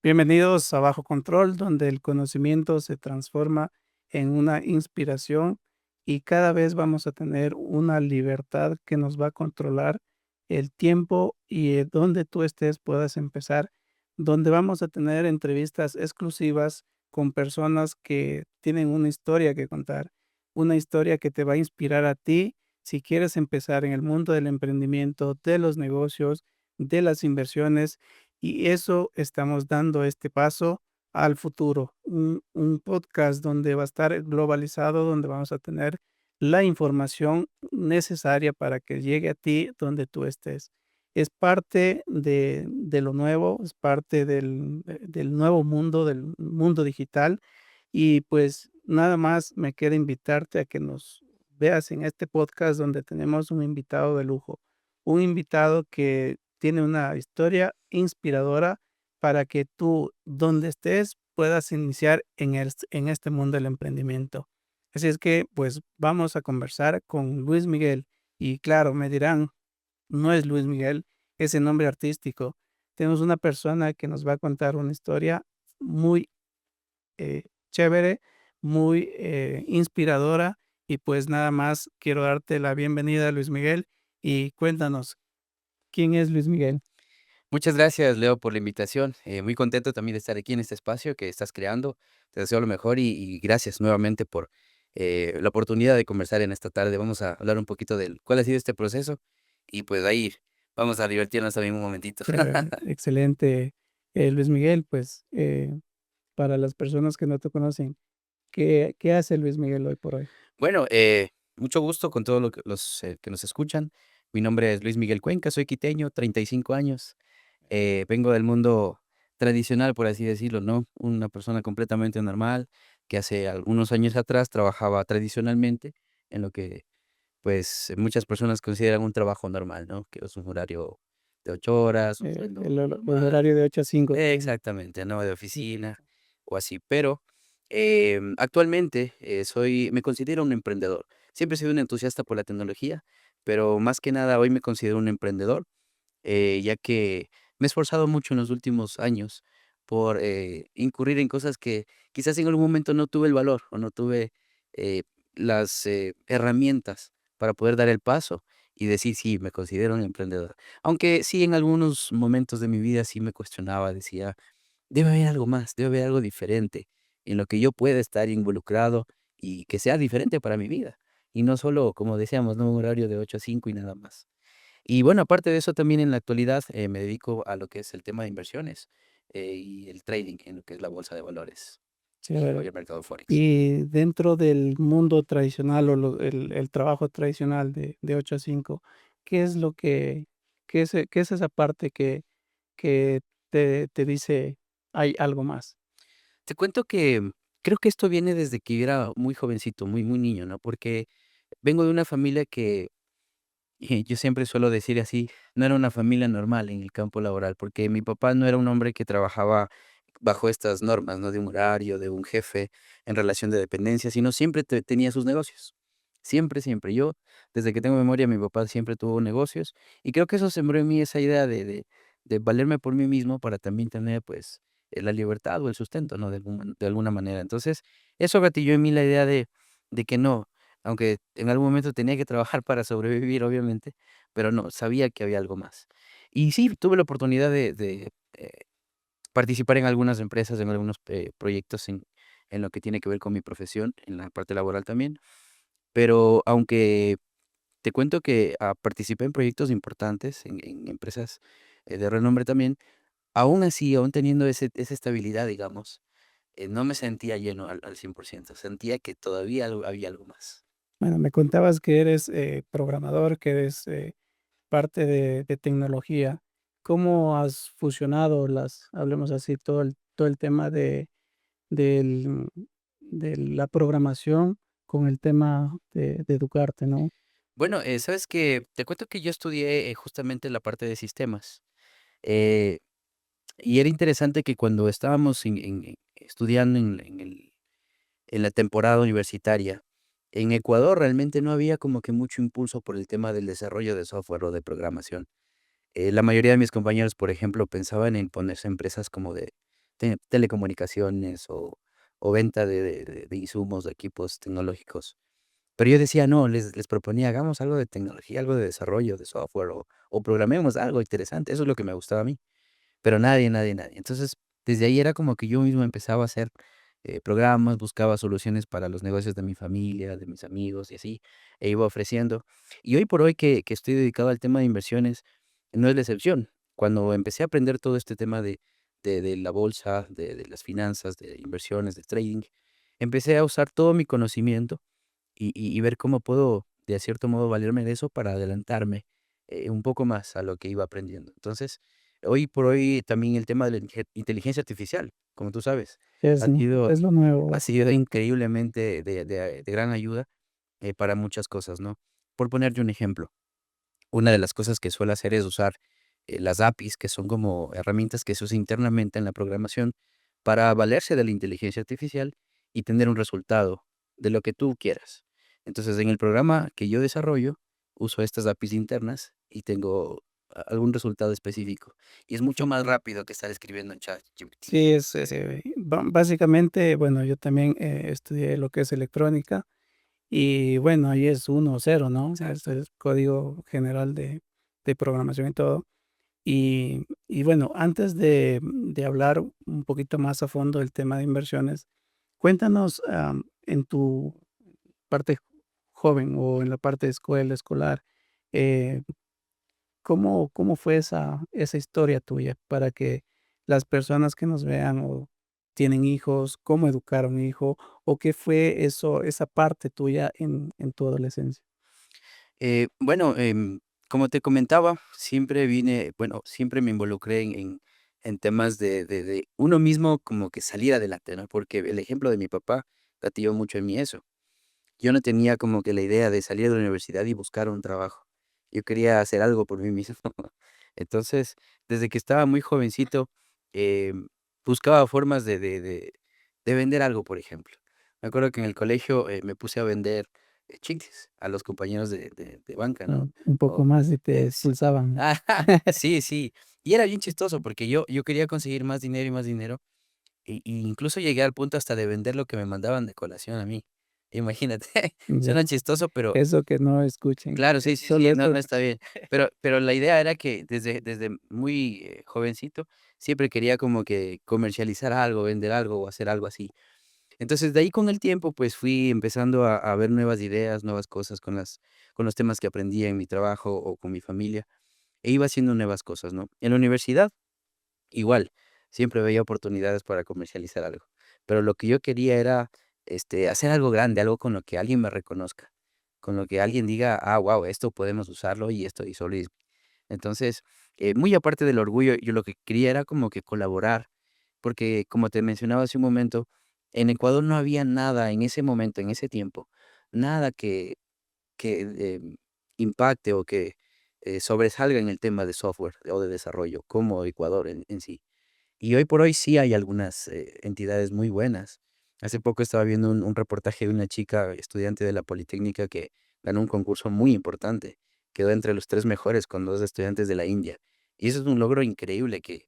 Bienvenidos a Bajo Control, donde el conocimiento se transforma en una inspiración y cada vez vamos a tener una libertad que nos va a controlar el tiempo y donde tú estés puedas empezar, donde vamos a tener entrevistas exclusivas con personas que tienen una historia que contar, una historia que te va a inspirar a ti si quieres empezar en el mundo del emprendimiento, de los negocios, de las inversiones y eso estamos dando este paso al futuro, un podcast donde va a estar globalizado, donde vamos a tener la información necesaria para que llegue a ti donde tú estés. Es parte de lo nuevo, es parte del nuevo mundo, del mundo digital. Y pues nada más me queda invitarte a que nos veas en este podcast donde tenemos un invitado de lujo, un invitado que tiene una historia inspiradora para que tú, donde estés, puedas iniciar en este mundo del emprendimiento. Así es que, pues, vamos a conversar con Luis Miguel. Y claro, me dirán, no es Luis Miguel, es el nombre artístico. Tenemos una persona que nos va a contar una historia muy chévere, muy inspiradora. Y pues nada más quiero darte la bienvenida, Luis Miguel, y cuéntanos, ¿quién es Luis Miguel? Muchas gracias, Leo, por la invitación. Muy contento también de estar aquí en este espacio que estás creando. Te deseo lo mejor y gracias nuevamente por la oportunidad de conversar en esta tarde. Vamos a hablar un poquito de cuál ha sido este proceso y pues ahí vamos a divertirnos también un momentito. Excelente, Luis Miguel, pues, para las personas que no te conocen, ¿qué hace Luis Miguel hoy por hoy? Bueno, mucho gusto con todos los que nos escuchan. Mi nombre es Luis Miguel Cuenca, soy quiteño, 35 años. Vengo del mundo tradicional, por así decirlo, ¿no? Una persona completamente normal que hace algunos años atrás trabajaba tradicionalmente en lo que, pues, muchas personas consideran un trabajo normal, ¿no? Que es un horario de 8 horas, un sueldo El normal. horario de 8 a 5 entiendo. Exactamente, ¿no? De oficina o así. Pero, actualmente, me considero un emprendedor. Siempre he sido un entusiasta por la tecnología, pero más que nada hoy me considero un emprendedor, ya que me he esforzado mucho en los últimos años por, incurrir en cosas que quizás en algún momento no tuve el valor o no tuve, eh, las, herramientas para poder dar el paso y decir: "Sí, me considero un emprendedor". Aunque sí, en algunos momentos de mi vida sí me cuestionaba, decía: "Debe haber algo más, debe haber algo diferente en lo que yo pueda estar involucrado y que sea diferente para mi vida". Y no solo, como decíamos, ¿no? Un horario de 8 a 5 y nada más. Y bueno, aparte de eso, también en la actualidad, me dedico a lo que es el tema de inversiones, y el trading en lo que es la bolsa de valores y Chévere. el mercado Forex. Y dentro del mundo tradicional o el trabajo tradicional de 8 a 5, ¿qué es lo que qué es esa parte que te dice: "Hay algo más"? Te cuento que creo que esto viene desde que yo era muy jovencito, muy niño, ¿no? Porque vengo de una familia que, yo siempre suelo decir así, no era una familia normal en el campo laboral, porque mi papá no era un hombre que trabajaba bajo estas normas, ¿no? De un horario, de un jefe en relación de dependencia, sino siempre tenía sus negocios. Siempre, siempre. Yo, desde que tengo memoria, mi papá siempre tuvo negocios y creo que eso sembró en mí esa idea de valerme por mí mismo para también tener, pues, la libertad o el sustento, ¿no? De alguna manera. Entonces, eso gatilló en mí la idea de que no, aunque en algún momento tenía que trabajar para sobrevivir, obviamente, pero no, sabía que había algo más. Y sí, tuve la oportunidad de participar en algunas empresas, en algunos, proyectos en lo que tiene que ver con mi profesión, en la parte laboral también. Pero aunque te cuento que, participé en proyectos importantes, en empresas, de renombre también, aún así, aún teniendo esa estabilidad, digamos, no me sentía lleno al 100%, sentía que todavía había algo más. Bueno, me contabas que eres, programador, que eres, parte de tecnología. ¿Cómo has fusionado hablemos así, todo el tema del de la programación con el tema de educarte, ¿no? Bueno, ¿sabes qué? Te cuento que yo estudié, justamente la parte de sistemas, eh, y era interesante que cuando estábamos estudiando en la temporada universitaria, en Ecuador realmente no había como que mucho impulso por el tema del desarrollo de software o de programación. La mayoría de mis compañeros, por ejemplo, pensaban en ponerse empresas como telecomunicaciones o venta de insumos, de equipos tecnológicos. Pero yo decía, no, les proponía, hagamos algo de tecnología, algo de desarrollo de software o programemos algo interesante. Eso es lo que me gustaba a mí. Pero nadie, nadie, nadie. Entonces, desde ahí era como que yo mismo empezaba a hacer programas, buscaba soluciones para los negocios de mi familia, de mis amigos y así, e iba ofreciendo. Y hoy por hoy que estoy dedicado al tema de inversiones, no es la excepción. Cuando empecé a aprender todo este tema de la bolsa, de las finanzas, de inversiones, de trading, empecé a usar todo mi conocimiento y ver cómo puedo, de cierto modo, valerme de eso para adelantarme un poco más a lo que iba aprendiendo. Entonces, hoy por hoy también el tema de la inteligencia artificial, como tú sabes, Es, ha sido, es lo nuevo. ha sido increíblemente de gran ayuda para muchas cosas, ¿no? Por ponerte un ejemplo, una de las cosas que suelo hacer es usar las APIs, que son como herramientas que se usan internamente en la programación para valerse de la inteligencia artificial y tener un resultado de lo que tú quieras. Entonces, en el programa que yo desarrollo, uso estas APIs internas y tengo algún resultado específico. Y es mucho más rápido que estar escribiendo en ChatGPT. Sí, básicamente, bueno, yo también estudié lo que es electrónica y bueno, ahí es 1 o 0, ¿no? O sea, Exacto. es código general de programación y todo. Y bueno, antes de hablar un poquito más a fondo del tema de inversiones, cuéntanos en tu parte joven o en la parte de escuela, escolar, eh, ¿cómo fue esa historia tuya para que las personas que nos vean o tienen hijos, cómo educar a un hijo o qué fue eso, esa parte tuya en tu adolescencia? Bueno, como te comentaba, siempre me involucré en temas de uno mismo como que salir adelante, ¿no? Porque el ejemplo de mi papá gatilló mucho en mí eso. Yo no tenía como que la idea de salir de la universidad y buscar un trabajo. Yo quería hacer algo por mí mismo. Entonces, desde que estaba muy jovencito, buscaba formas de vender algo, por ejemplo. Me acuerdo que en el colegio me puse a vender chicles a los compañeros de banca, ¿no? Un poco O, más y te sí. expulsaban. Sí, sí. Y era bien chistoso porque yo quería conseguir más dinero y más dinero. Y incluso llegué al punto hasta de vender lo que me mandaban de colación a mí. Imagínate, Ya. suena chistoso, pero Eso que no escuchen, claro, sí, sí, solo sí, no, eso. no está bien. Pero la idea era que desde muy jovencito siempre quería como que comercializar algo, vender algo o hacer algo así. Entonces, de ahí con el tiempo, pues fui empezando a ver nuevas ideas, nuevas cosas con los temas que aprendía en mi trabajo o con mi familia, e iba haciendo nuevas cosas, ¿no? En la universidad igual, siempre veía oportunidades para comercializar algo, pero lo que yo quería era, hacer algo grande, algo con lo que alguien me reconozca, con lo que alguien diga: "Ah, guau, esto podemos usarlo y esto hizo Luis". Entonces, muy aparte del orgullo, yo lo que quería era como que colaborar, porque como te mencionaba hace un momento, en Ecuador no había nada en ese momento, en ese tiempo, nada que, impacte o que, sobresalga en el tema de software o de desarrollo como Ecuador en sí. Y hoy por hoy sí hay algunas, entidades muy buenas. Hace poco estaba viendo un reportaje de una chica estudiante de la Politécnica que ganó un concurso muy importante. Quedó entre los 3 mejores con 2 estudiantes de la India. Y eso es un logro increíble que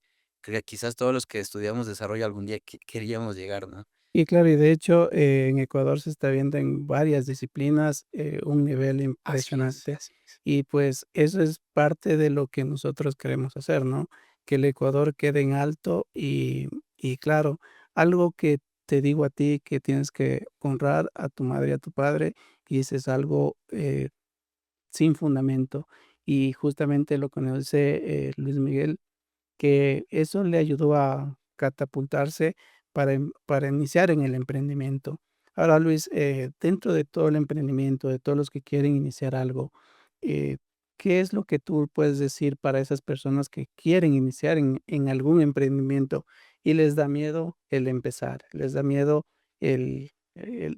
quizás todos los que estudiamos desarrollo algún día queríamos llegar, ¿no? Y claro, y de hecho, en Ecuador se está viendo en varias disciplinas, un nivel Así es, impresionante. así es. Y pues eso es parte de lo que nosotros queremos hacer, ¿no? Que el Ecuador quede en alto y claro, algo que te digo a ti que tienes que honrar a tu madre y a tu padre, y ese es algo sin fundamento. Y justamente lo que nos dice Luis Miguel, que eso le ayudó a catapultarse para iniciar en el emprendimiento. Ahora, Luis, dentro de todo el emprendimiento, de todos los que quieren iniciar algo, eh, ¿qué es lo que tú puedes decir para esas personas que quieren iniciar en algún emprendimiento y les da miedo el empezar, les da miedo el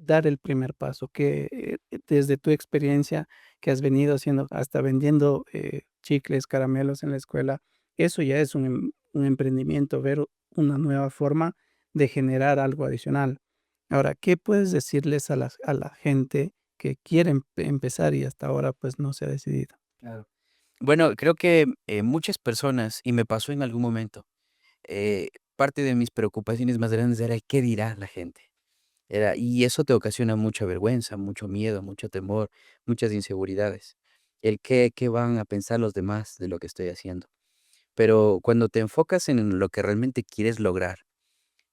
dar el primer paso? Que desde tu experiencia que has venido haciendo, hasta vendiendo chicles, caramelos en la escuela, eso ya es un emprendimiento, ver una nueva forma de generar algo adicional. Ahora, ¿qué puedes decirles a la gente que quiere empezar y hasta ahora, pues, no se ha decidido? Claro. Bueno, creo que, muchas personas, y me pasó en algún momento, parte de mis preocupaciones más grandes era, ¿qué dirá la gente? Y eso te ocasiona mucha vergüenza, mucho miedo, mucho temor, muchas inseguridades. El qué van a pensar los demás de lo que estoy haciendo. Pero cuando te enfocas en lo que realmente quieres lograr,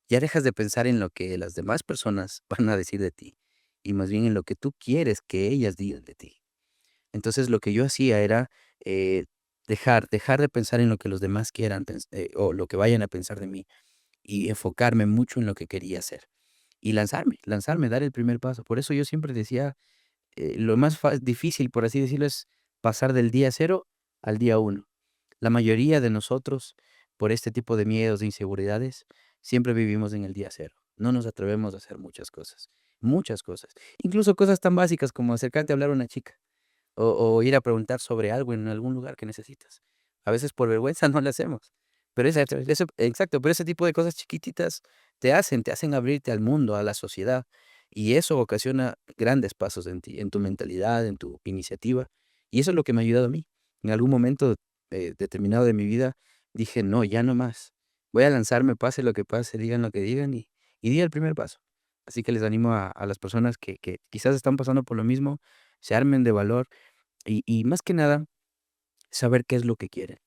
ya dejas de pensar en lo que las demás personas van a decir de ti, y más bien en lo que tú quieres que ellas digan de ti. Entonces, lo que yo hacía era, dejar de pensar en lo que los demás quieran o lo que vayan a pensar de mí, y enfocarme mucho en lo que quería hacer. Y lanzarme, dar el primer paso. Por eso yo siempre decía, lo más difícil, por así decirlo, es pasar del día cero al día uno. La mayoría de nosotros, por este tipo de miedos, de inseguridades, siempre vivimos en el día cero. No nos atrevemos a hacer muchas cosas. Incluso cosas tan básicas como acercarte a hablar a una chica o ir a preguntar sobre algo en algún lugar que necesitas. A veces por vergüenza no lo hacemos. Pero Sí, exacto, pero ese tipo de cosas chiquititas te hacen abrirte al mundo, a la sociedad, y eso ocasiona grandes pasos en ti, en tu mentalidad, en tu iniciativa, y eso es lo que me ha ayudado a mí. En algún momento determinado de mi vida dije: "No, ya no más. Voy a lanzarme, pase lo que pase, digan lo que digan", y di el primer paso. Así que les animo a las personas que quizás están pasando por lo mismo, se armen de valor y más que nada, saber qué es lo que quieren.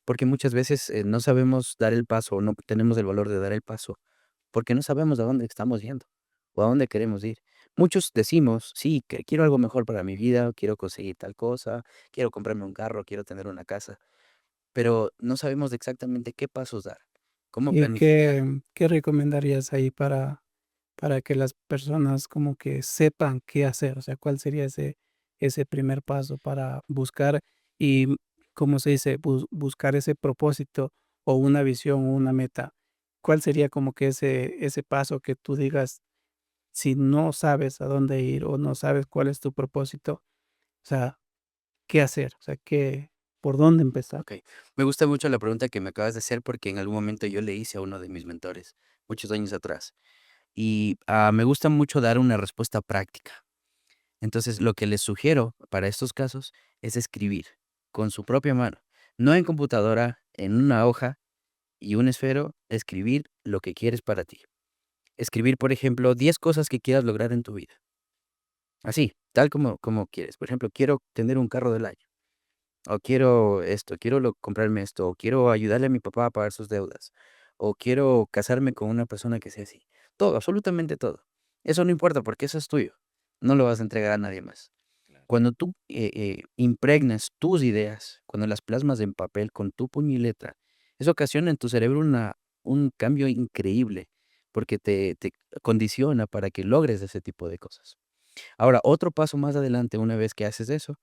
Porque muchas veces, no sabemos dar el paso, o no tenemos el valor de dar el paso, porque no sabemos a dónde estamos yendo, o a dónde queremos ir. Muchos decimos: "Sí, que quiero algo mejor para mi vida, quiero conseguir tal cosa, quiero comprarme un carro, quiero tener una casa", pero no sabemos exactamente qué pasos dar, cómo ¿y planificar. qué recomendarías ahí para que las personas como que sepan qué hacer? O sea, ¿cuál sería ese primer paso para buscar y, cómo se dice, buscar ese propósito o una visión o una meta? ¿Cuál sería como que ese paso que tú digas, si no sabes a dónde ir o no sabes cuál es tu propósito, o sea, qué hacer? O sea, por dónde empezar? Okey. Me gusta mucho la pregunta que me acabas de hacer, porque en algún momento yo le hice a uno de mis mentores, muchos años atrás, y, me gusta mucho dar una respuesta práctica. Entonces, lo que les sugiero para estos casos es escribir con su propia mano, no en computadora, en una hoja y un esfero, escribir lo que quieres para ti. Escribir, por ejemplo, 10 cosas que quieras lograr en tu vida. Así, tal como quieres. Por ejemplo, quiero tener un carro del año, o quiero esto, quiero comprarme esto, o quiero ayudarle a mi papá a pagar sus deudas, o quiero casarme con una persona que sea así. Todo, absolutamente todo. Eso no importa porque eso es tuyo. No lo vas a entregar a nadie más. Cuando tú, impregnas tus ideas, cuando las plasmas en papel con tu puño y letra, eso ocasiona en tu cerebro un cambio increíble, porque te condiciona para que logres ese tipo de cosas. Ahora, otro paso más adelante, una vez que haces eso,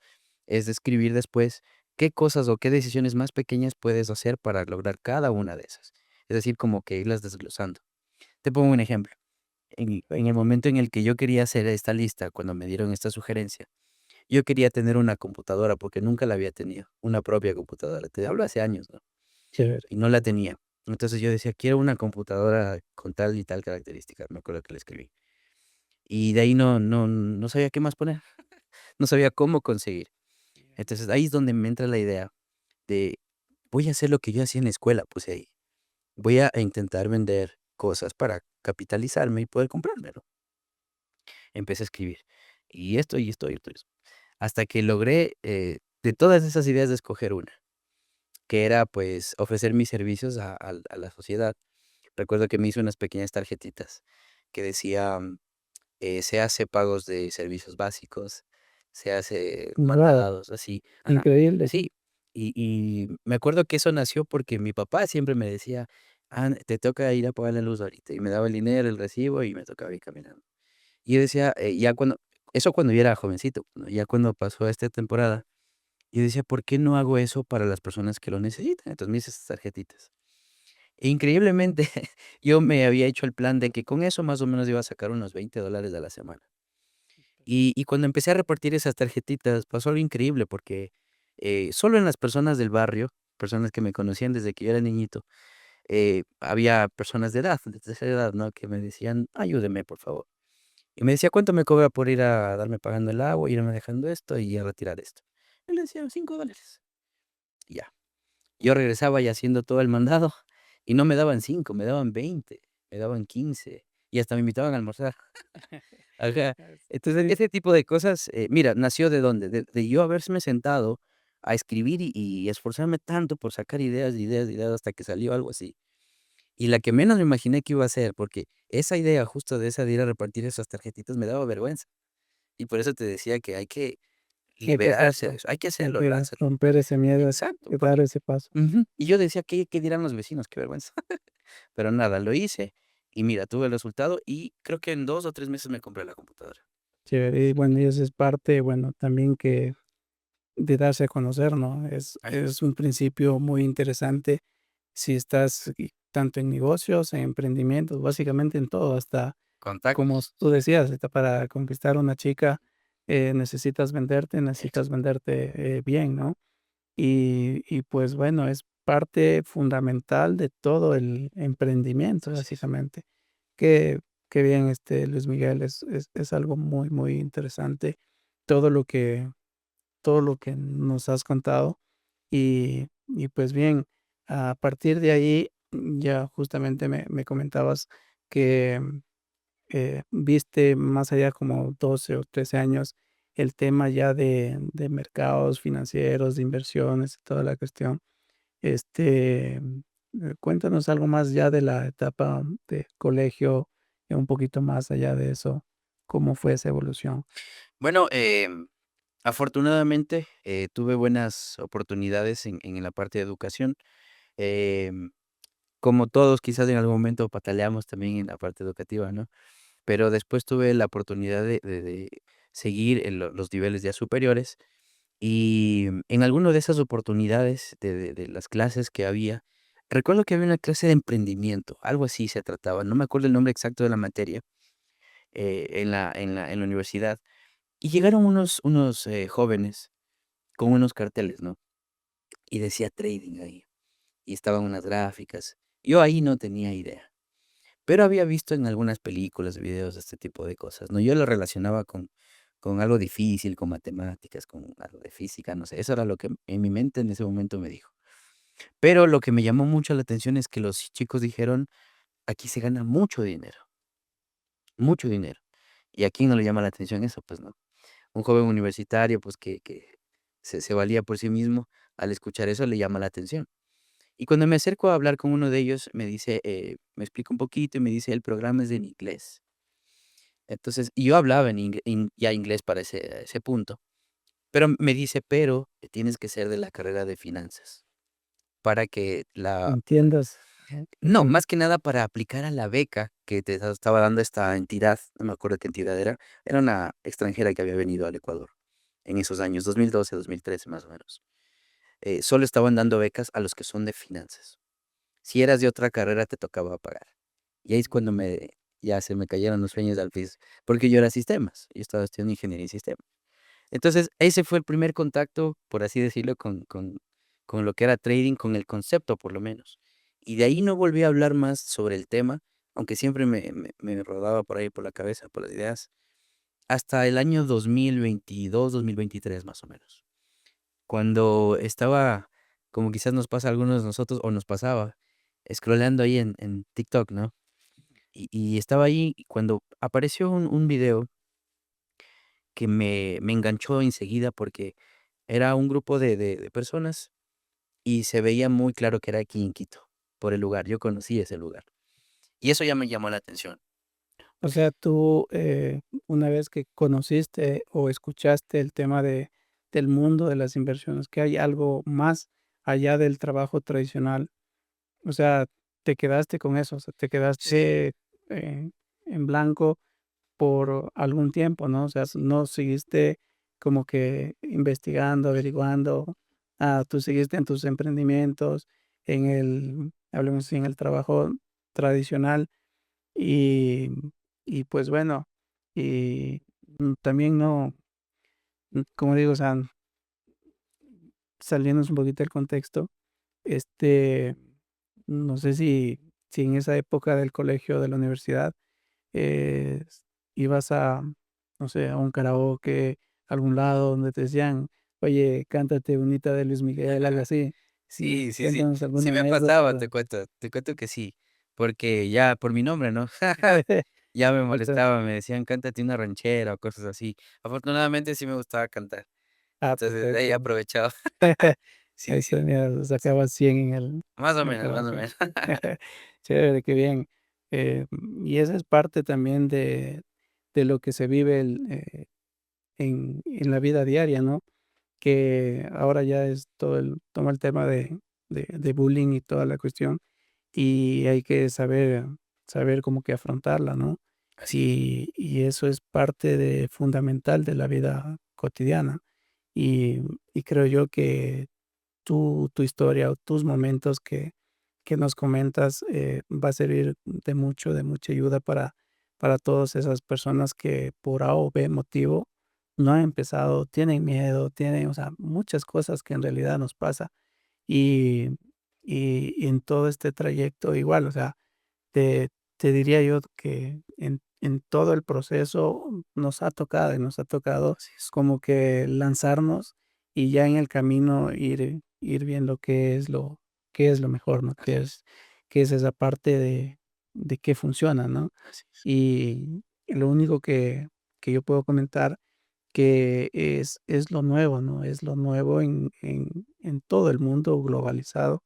es describir después qué cosas o qué decisiones más pequeñas puedes hacer para lograr cada una de esas. Es decir, como que irlas desglosando. Te pongo un ejemplo. En el momento en el que yo quería hacer esta lista, cuando me dieron esta sugerencia, yo quería tener una computadora porque nunca la había tenido, una propia computadora. Te hablo hace años, ¿no? Chévere. Y no la tenía. Entonces yo decía, quiero una computadora con tal y tal característica. Me acuerdo que la escribí. Y de ahí no sabía qué más poner. No sabía cómo conseguir. Entonces ahí es donde me entra la idea de, voy a hacer lo que yo hacía en la escuela, puse ahí. Voy a intentar vender cosas para capitalizarme y poder comprármelo. Empecé a escribir. Y esto, y esto. Hasta que logré, de todas esas ideas, de escoger una, que era, pues, ofrecer mis servicios a la sociedad. Recuerdo que me hice unas pequeñas tarjetitas que decían, se hace pagos de servicios básicos, se hace Wow, mandados, así. Ajá. increíble. Sí, y me acuerdo que eso nació porque mi papá siempre me decía: "Ah, te toca ir a pagar la luz ahorita", y me daba el dinero, el recibo, y me tocaba ir caminando. Y yo decía, ya cuando yo era jovencito, ¿no? Ya cuando pasó esta temporada, yo decía: "¿Por qué no hago eso para las personas que lo necesitan?". Entonces me hice esas tarjetitas. E increíblemente, yo me había hecho el plan de que con eso más o menos iba a sacar unos $20 a la semana. Y cuando empecé a repartir esas tarjetitas, pasó algo increíble porque, solo en las personas del barrio, personas que me conocían desde que yo era niñito, había personas de tercera edad, ¿no? Que me decían: "Ayúdeme, por favor". Y me decía: "¿Cuánto me cobra por ir a darme pagando el agua, irme dejando esto y a retirar esto?". Yo le decía: $5. Y ya. Yo regresaba y haciendo todo el mandado, y no me daban 5, me daban 20, me daban 15 y hasta me invitaban a almorzar. Ajá. Entonces, ese tipo de cosas, mira, nació ¿de dónde? De yo haberme sentado a escribir y esforzarme tanto por sacar ideas, ideas, ideas, hasta que salió algo así. Y la que menos me imaginé que iba a ser, porque esa idea, justo de esa de ir a repartir esas tarjetitas, me daba vergüenza. Y por eso te decía que hay que Hay que liberarse de hacerlo, eso, hay que hacerlo, lánzate. romper ese miedo, Exacto, y dar porque ese paso. ujú. Y yo decía: ¿Qué dirán los vecinos? Qué vergüenza. Pero nada, lo hice y mira, tuve el resultado y creo que en 2 o 3 meses me compré la computadora. Chévere, y bueno, y eso es parte, bueno, también que de darse a conocer, ¿no? Así es. Es un principio muy interesante si estás tanto en negocios, en emprendimientos, básicamente en todo, hasta como Contactos. tú decías, hasta para conquistar a una chica Eso. necesitas venderte bien, ¿no? Y pues bueno, es parte fundamental de todo el emprendimiento, Así es. básicamente. Qué, qué bien, Luis Miguel, es algo muy, muy interesante todo todo lo que nos has contado. Y pues bien, a partir de ahí, ya justamente me comentabas que viste más allá como 12 o 13 años el tema ya de mercados financieros, de inversiones, toda la cuestión. Cuéntanos algo más ya de la etapa de colegio, un poquito más allá de eso, ¿cómo fue esa evolución? Bueno, afortunadamente, tuve buenas oportunidades en la parte de educación. Em, Como todos, quizás en algún momento pataleamos también en la parte educativa, ¿no? Pero después tuve la oportunidad de seguir en los niveles ya superiores y en alguna de esas oportunidades de las clases que había, recuerdo que había una clase de emprendimiento, algo así se trataba, no me acuerdo el nombre exacto de la materia, en la universidad, y llegaron unos jóvenes con unos carteles, ¿no? Y decía trading ahí, y estaban unas gráficas. Yo ahí no tenía idea. Pero había visto en algunas películas, videos de este tipo de cosas, ¿no? Yo lo relacionaba con algo difícil, con matemáticas, con algo de física, no sé, eso era lo que en mi mente en ese momento me dijo. Pero lo que me llamó mucho la atención es que los chicos dijeron: "Aquí se gana mucho dinero, mucho dinero". ¿Y a quién no le llama la atención eso? Pues no. Un joven universitario, pues que se valía por sí mismo, al escuchar eso le llama la atención. Y cuando me acerco a hablar con uno de ellos, me dice, me explica un poquito y me dice: "El programa es en inglés". Entonces, y yo hablaba en ya inglés para ese punto, pero me dice: "Pero tienes que ser de la carrera de finanzas, para que la". Entiendas. No, más que nada para aplicar a la beca que te estaba dando esta entidad, no me acuerdo qué entidad era una extranjera que había venido al Ecuador en esos años, 2012, 2013, más o menos. Solo estaban dando becas a los que son de finanzas. Si eras de otra carrera, te tocaba pagar. Y ahí es cuando ya se me cayeron los sueños al piso, porque yo era sistemas, yo estaba estudiando ingeniería en sistemas. Entonces, ese fue el primer contacto, por así decirlo, con lo que era trading, con el concepto, por lo menos. Y de ahí no volví a hablar más sobre el tema, aunque siempre me rodaba por ahí por la cabeza, por las ideas, hasta el año 2022, 2023, más o menos. Cuando estaba, como quizás nos pasa a algunos de nosotros, o nos pasaba, scrolleando ahí en TikTok, ¿no? Y estaba ahí y cuando apareció un video que me enganchó enseguida porque era un grupo de personas y se veía muy claro que era aquí en Quito, por el lugar, yo conocí ese lugar. Y eso ya me llamó la atención. O sea, tú, una vez que conociste o escuchaste el tema del mundo de las inversiones, que hay algo más allá del trabajo tradicional, o sea, te quedaste con eso, o sea, te Sí, quedaste en blanco por algún tiempo, ¿no? O sea, sí, no seguiste como que investigando, averiguando, tú seguiste en tus emprendimientos, hablemos así, en el trabajo tradicional y, y pues bueno, y también no, como digo, o sea, saliéndonos un poquito del contexto, este, no sé si en esa época del colegio, de la universidad, eh, ibas a, no sé, a un karaoke, algún lado donde te decían, oye, cántate unita de Luis Miguel, algo así. Sí, Sí, sí, sí. cuéntanos Sí alguna me pasaba, anécdota. te cuento que sí, porque ya por mi nombre, ¿no? Ya me O sea, molestaba, me decían: "Cántate una ranchera", o cosas así. Afortunadamente sí me gustaba cantar, entonces de ahí perfecto. aprovechaba. Sí, Ahí sí, tenía sacaba 100 en más o el menos, más o trabajo. menos. Chévere, qué bien. Y esa es parte también de lo que se vive en la vida diaria, ¿no? Que ahora ya es todo el tema de bullying y toda la cuestión, y hay que saber como que afrontarla, ¿no? Así es. Y eso es parte de fundamental de la vida cotidiana. Y y creo yo que tu historia o tus momentos que nos comentas, va a servir de mucha ayuda para todas esas personas que por A o B motivo no han empezado, tienen miedo, tienen, o sea, muchas cosas que en realidad nos pasa. Y y en todo este trayecto igual, o sea, te diría yo que en todo el proceso nos ha tocado y nos ha tocado Así es. como que lanzarnos y ya en el camino ir viendo qué es lo mejor, ¿no? Así es. Qué es esa parte de qué funciona, ¿no? Así es. Y lo único que yo puedo comentar que es lo nuevo, ¿no? Es lo nuevo en todo el mundo globalizado,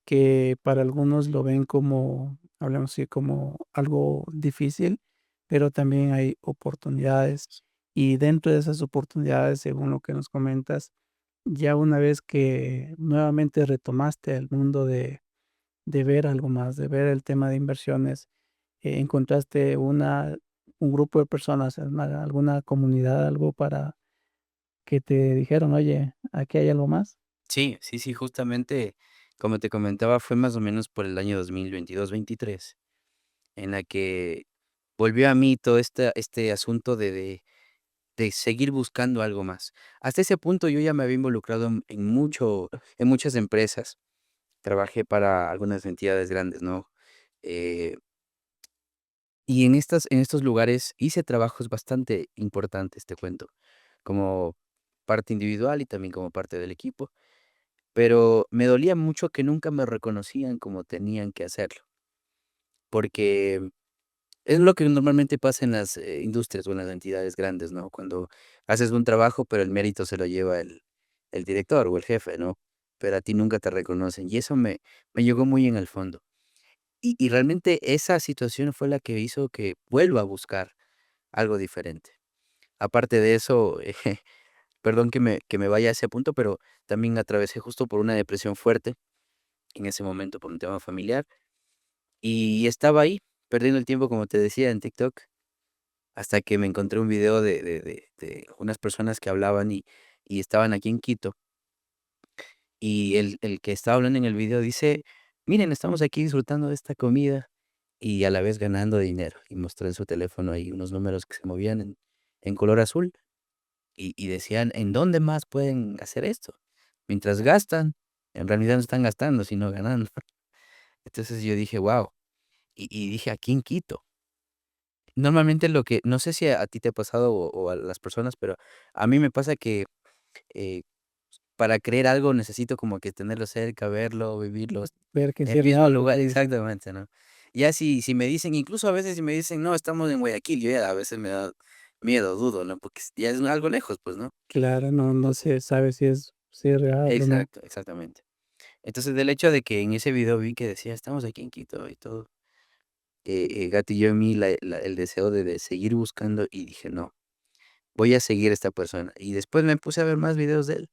que para algunos lo ven como, hablemos así, como algo difícil, pero también hay oportunidades. Y dentro de esas oportunidades, según lo que nos comentas, ya una vez que nuevamente retomaste el mundo de ver algo más, de ver el tema de inversiones, encontraste un grupo de personas, alguna comunidad, algo para que te dijeron: "Oye, aquí hay algo más". Sí, sí, sí, justamente, como te comentaba, fue más o menos por el año 2022-23, en la que volvió a mí todo este asunto de seguir buscando algo más. Hasta ese punto yo ya me había involucrado en muchas empresas. Trabajé para algunas entidades grandes, ¿no? Eh, y en estos lugares hice trabajos bastante importantes, te cuento, como parte individual y también como parte del equipo, pero me dolía mucho que nunca me reconocían como tenían que hacerlo, porque es lo que normalmente pasa en las industrias o en las entidades grandes, ¿no? Cuando haces un trabajo, pero el mérito se lo lleva el director o el jefe, ¿no? Pero a ti nunca te reconocen y eso me llegó muy en el fondo. Y realmente esa situación fue la que hizo que vuelva a buscar algo diferente. Aparte de eso, perdón que me vaya a ese punto, pero también atravesé justo por una depresión fuerte en ese momento por un tema familiar y estaba ahí perdiendo el tiempo, como te decía, en TikTok, hasta que me encontré un video de unas personas que hablaban y estaban aquí en Quito. Y el que estaba hablando en el video dice: "Miren, estamos aquí disfrutando de esta comida y a la vez ganando dinero", y mostró en su teléfono ahí unos números que se movían en color azul, y decían: "¿En dónde más pueden hacer esto?". Mientras gastan, en realidad no están gastando, sino ganando. Entonces yo dije: "Guau", y dije: "Aquí en Quito". Normalmente lo que no sé si a ti te ha pasado o a las personas, pero a mí me pasa que, eh, para creer algo necesito como que tenerlo cerca, verlo, vivirlo. Ver que El sí es mismo real lo lugar, que dice. exactamente, ¿no? Ya si me dicen, incluso a veces si me dicen: "No, estamos en Guayaquil", yo ya a veces me da miedo, dudo, ¿no? Porque ya es algo lejos, pues, ¿no? Claro, no se sabe si es real o no. Exacto, exactamente. Entonces, del hecho de que en ese video vi que decía: "Estamos aquí en Quito", y todo, gatilló en mí el deseo de seguir buscando, y dije: "No, voy a seguir a esta persona". Y después me puse a ver más videos de él,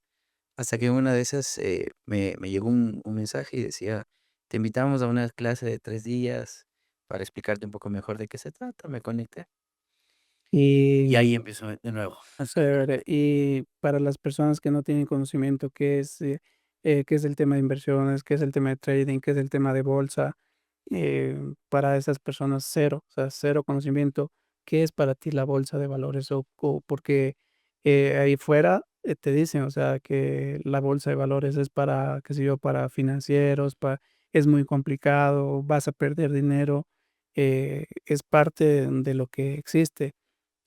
hasta que en una de esas, me llegó un mensaje y decía: "Te invitamos a una clase de 3 días para explicarte un poco mejor de qué se trata". Me conecté, y Y ahí empezó de nuevo. chévere. Y para las personas que no tienen conocimiento, qué es el tema de inversiones, qué es el tema de trading, qué es el tema de bolsa? Para esas personas cero, o sea, cero conocimiento. ¿Qué es para ti la bolsa de valores? O porque ahí fuera te dicen, o sea, que la bolsa de valores es para, qué sé yo, para financieros, es muy complicado, vas a perder dinero, es parte de lo que existe.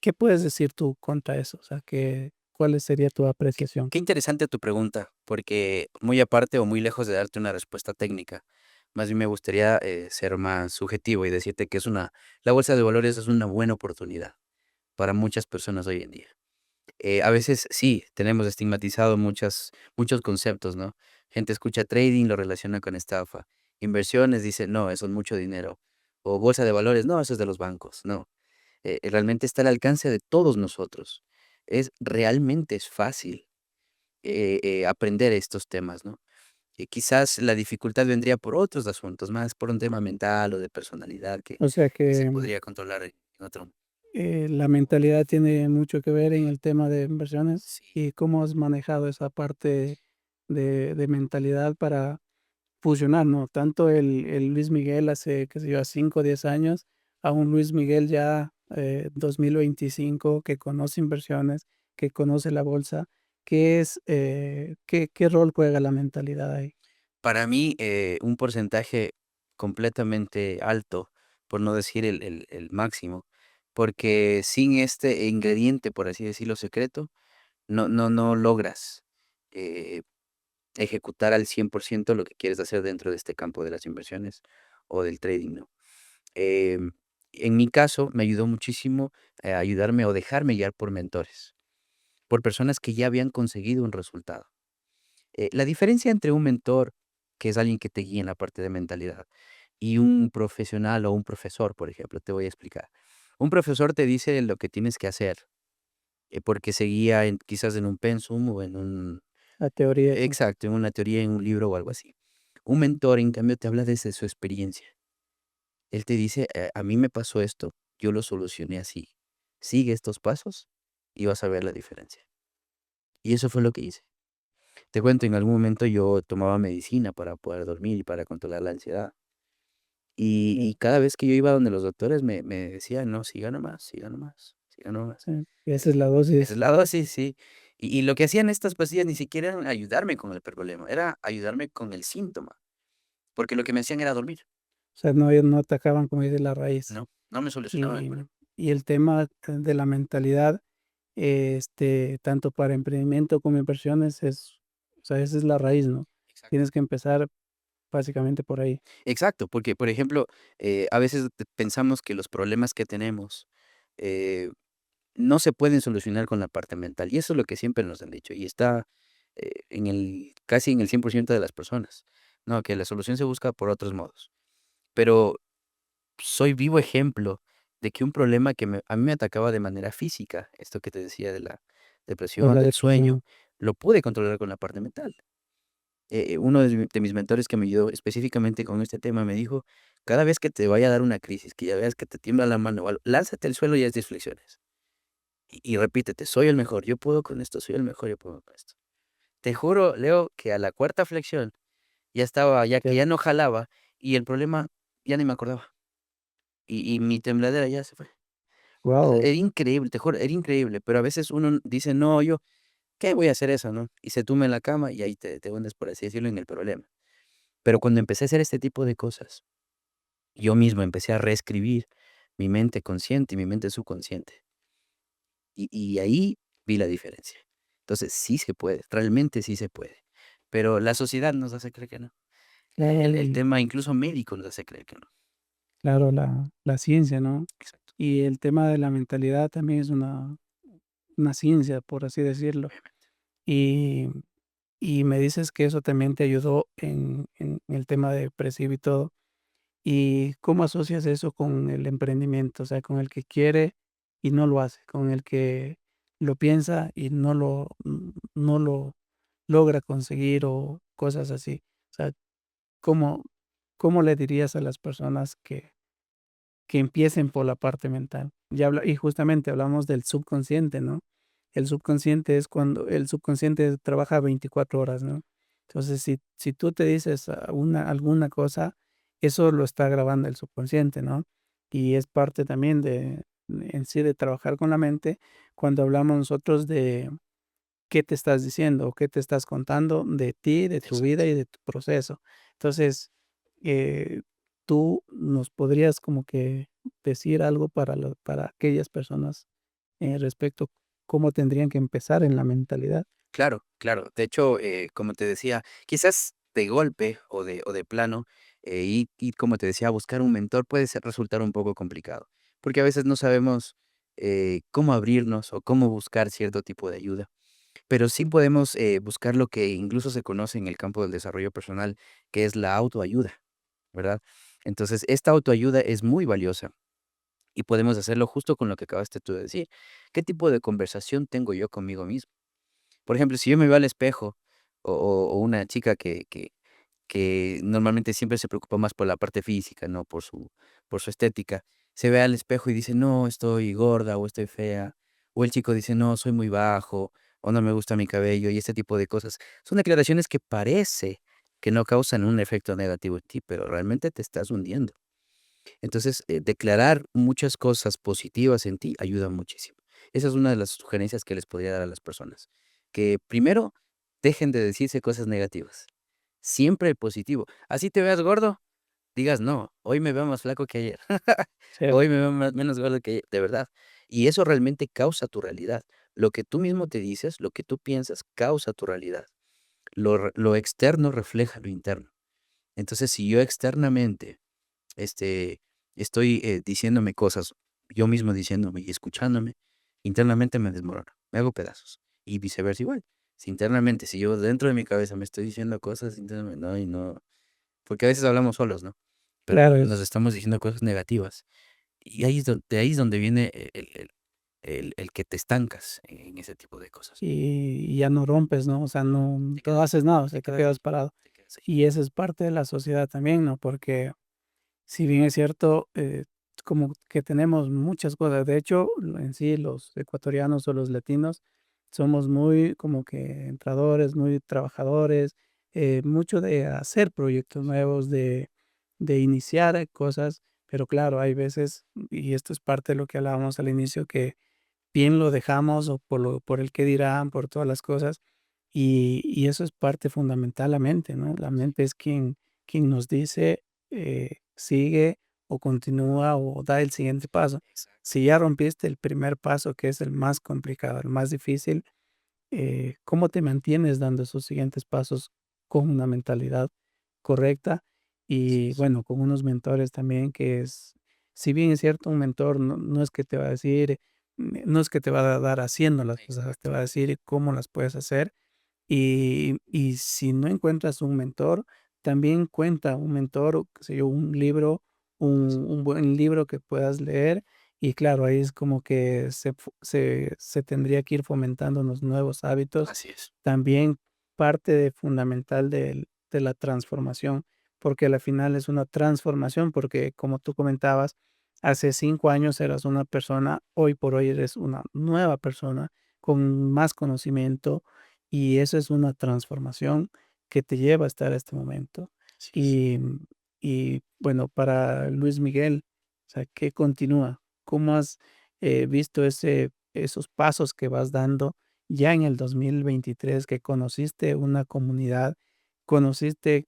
¿Qué puedes decir tú contra eso? O sea, que ¿Cuál sería tu Qué apreciación? qué interesante tu pregunta, porque muy aparte o muy lejos de darte una respuesta técnica, más bien me gustaría, ser más subjetivo y decirte que la bolsa de valores es una buena oportunidad para muchas personas hoy en día. A veces sí, tenemos estigmatizado muchos conceptos, ¿no? Gente escucha trading, lo relaciona con estafa. Inversiones, dice: "No, eso es mucho dinero". O bolsa de valores, no, eso es de los bancos. No, realmente está al alcance de todos nosotros. Realmente es fácil, aprender estos temas, ¿no? Quizás la dificultad vendría por otros asuntos, más por un tema mental o de personalidad O sea que se que podría controlar en otro. la mentalidad tiene mucho que ver en el tema de inversiones Sí. y cómo has manejado esa parte de mentalidad para fusionar, ¿no? Tanto el Luis Miguel hace, qué sé yo, 5 o 10 años, a un Luis Miguel ya 2025 que conoce inversiones, que conoce la bolsa. ¿Qué rol juega la mentalidad ahí? Para mí, un porcentaje completamente alto, por no decir el máximo, porque sin este ingrediente, por así decirlo, secreto, no logras, eh, ejecutar al 100% lo que quieres hacer dentro de este campo de las inversiones o del trading, ¿no? Em, en mi caso, me ayudó muchísimo, ayudarme o dejarme guiar por mentores, por personas que ya habían conseguido un resultado. La diferencia entre un mentor, que es alguien que te guía en la parte de mentalidad, y un profesional o un profesor, por ejemplo, te voy a explicar. Un profesor te dice lo que tienes que hacer, porque se guía quizás en un pensum o en un... La teoría, Exacto, en una teoría, en un libro o algo así. Un mentor, en cambio, te habla desde su experiencia. Él te dice: a mí me pasó esto, yo lo solucioné así. Sigue estos pasos y vas a ver la diferencia". Y eso fue lo que hice. Te cuento, en algún momento yo tomaba medicina para poder dormir y para controlar la ansiedad. Y cada vez que yo iba donde los doctores me decían: "No, siga nomás, siga nomás, siga nomás". sí, esa es la Esa es dosis. la dosis, sí. Y lo que hacían estas pastillas ni siquiera era ayudarme con el problema, era ayudarme con el síntoma, porque lo que me hacían era dormir. O sea, no, ellos no atacaban, como dice, la raíz. No me solucionaban el Y, problema. y el tema de la mentalidad, tanto para emprendimiento como inversiones, o sea, esa es la raíz, ¿no? Exacto. Tienes que empezar básicamente por ahí. Exacto, porque, por ejemplo, a veces pensamos que los problemas que tenemos, eh, no se pueden solucionar con la parte mental, y eso es lo que siempre nos han dicho, y está, casi en el 100% de las personas, ¿no? Que la solución se busca por otros modos. Pero soy vivo ejemplo de que un problema que a mí me atacaba de manera física, esto que te decía de la O depresión, la del sueño, depresión. lo pude controlar con la parte mental. Uno de mis mentores que me ayudó específicamente con este tema me dijo: "Cada vez que te vaya a dar una crisis, que ya veas que te tiembla la mano o algo, lánzate al suelo y haz 10 flexiones. Y repítete: 'Soy el mejor, yo puedo con esto, soy el mejor, yo puedo con esto'". Te juro, Leo, que a la cuarta flexión ya estaba, ya que ya no jalaba y el problema ya ni me acordaba. Y mi tembladera ya se fue. O sea, Wow, era increíble, te juro, era increíble, pero a veces uno dice: "No, yo, ¿qué voy a hacer eso?", ¿no? Y se tumba en la cama y ahí te hundes, por así decirlo, en el problema. Pero cuando empecé a hacer este tipo de cosas, yo mismo empecé a reescribir mi mente consciente y mi mente subconsciente. Y ahí vi la diferencia. Entonces, sí se puede, realmente sí se puede. Pero la sociedad nos hace creer que no. claro, El tema incluso médico nos hace creer que no. claro, la ciencia, ¿no? Exacto. Y el tema de la mentalidad también es una ciencia, por así decirlo. Obviamente. Y, y me dices que eso también te ayudó en el tema depresivo y todo. ¿Y cómo asocias eso con el emprendimiento? O sea, con el que quiere y no lo hace, con el que lo piensa y no lo logra conseguir o cosas así. O sea, ¿cómo, cómo le dirías a las personas que empiecen por la parte mental? Y justamente hablamos del subconsciente, ¿no? El subconsciente es cuando el subconsciente trabaja 24 horas, ¿no? Entonces, si tú te dices alguna cosa, eso lo está grabando el subconsciente, ¿no? Y es parte también en sí de trabajar con la mente cuando hablamos nosotros de qué te estás diciendo o qué te estás contando de ti, de tu vida Exacto. y de tu proceso. Entonces, eh, tú nos podrías como que decir algo para aquellas personas respecto. cómo tendrían que empezar en la mentalidad. Claro, claro. De hecho, como te decía, quizás de golpe o de plano, y como te decía, buscar un mentor puede resultar un poco complicado, porque a veces no sabemos cómo abrirnos o cómo buscar cierto tipo de ayuda. Pero sí podemos buscar lo que incluso se conoce en el campo del desarrollo personal, que es la autoayuda, ¿verdad? Entonces, esta autoayuda es muy valiosa y podemos hacerlo justo con lo que acabaste tú de decir. ¿Qué tipo de conversación tengo yo conmigo mismo? Por ejemplo, si yo me veo al espejo o una chica que normalmente siempre se preocupa más por la parte física, ¿no? Por su estética, se ve al espejo y dice: "No, estoy gorda o estoy fea", o el chico dice: "No, soy muy bajo", o "No me gusta mi cabello", y este tipo de cosas. Son declaraciones que parece que no causan un efecto negativo en ti, pero realmente te estás hundiendo. Entonces, declarar muchas cosas positivas en ti ayuda muchísimo. Esa es una de las sugerencias que les podría dar a las personas, que primero dejen de decirse cosas negativas, siempre el positivo. Así te veas gordo, digas: "No, hoy me veo más flaco que ayer, ¿Cierto? hoy me veo menos gordo que ayer", de verdad. Y eso realmente causa tu realidad. Lo que tú mismo te dices, lo que tú piensas, causa tu realidad. Lo externo refleja lo interno. Entonces, si yo externamente este, estoy, diciéndome cosas, yo mismo diciéndome y escuchándome, internamente me desmorono, me hago pedazos. Y viceversa igual. Si internamente, si yo dentro de mi cabeza me estoy diciendo cosas, internamente, no, y no, porque a veces hablamos solos, ¿no? Pero Claro, nos estamos diciendo cosas negativas. Y ahí es donde viene el que te estancas en ese tipo de cosas. y ya no rompes, ¿no? O sea, Te no quedas, haces nada, o sea, te te quedas ahí, quedas parado. te quedas ahí. Y eso es parte de la sociedad también, ¿no? Porque si bien es cierto, como que tenemos muchas cosas, de hecho, en sí los ecuatorianos o los latinos somos muy como que entradores, muy trabajadores, mucho de hacer proyectos nuevos, de iniciar cosas, pero claro, hay veces, y esto es parte de lo que hablábamos al inicio, que bien lo dejamos o por el qué dirán, por todas las cosas, y eso es parte fundamental, la mente, ¿no? La Sí, mente es quien nos dice, sigue o continúa o da el siguiente paso. exacto. Si ya rompiste el primer paso, que es el más complicado, el más difícil, ¿cómo te mantienes dando esos siguientes pasos con una mentalidad correcta? Así Y es. bueno, con unos mentores también que es, si bien es cierto, un mentor no es que te va a decir, no es que te va a dar haciendo las cosas, te Exacto. va a decir cómo las puedes hacer. Y si no encuentras un mentor, también cuenta un mentor, o qué sé yo, un libro, Así, un buen libro que puedas leer. Y claro, ahí es como que se tendría que ir fomentando unos nuevos hábitos. así es. También parte de fundamental de la transformación, porque al final es una transformación, porque como tú comentabas, hace 5 años eras una persona, hoy por hoy eres una nueva persona con más conocimiento, y eso es una transformación que te lleva a estar a este momento. Así es. Y, y bueno, para Luis Miguel, o sea, ¿qué continúa? ¿Cómo has visto esos pasos que vas dando ya en el 2023, que conociste una comunidad, conociste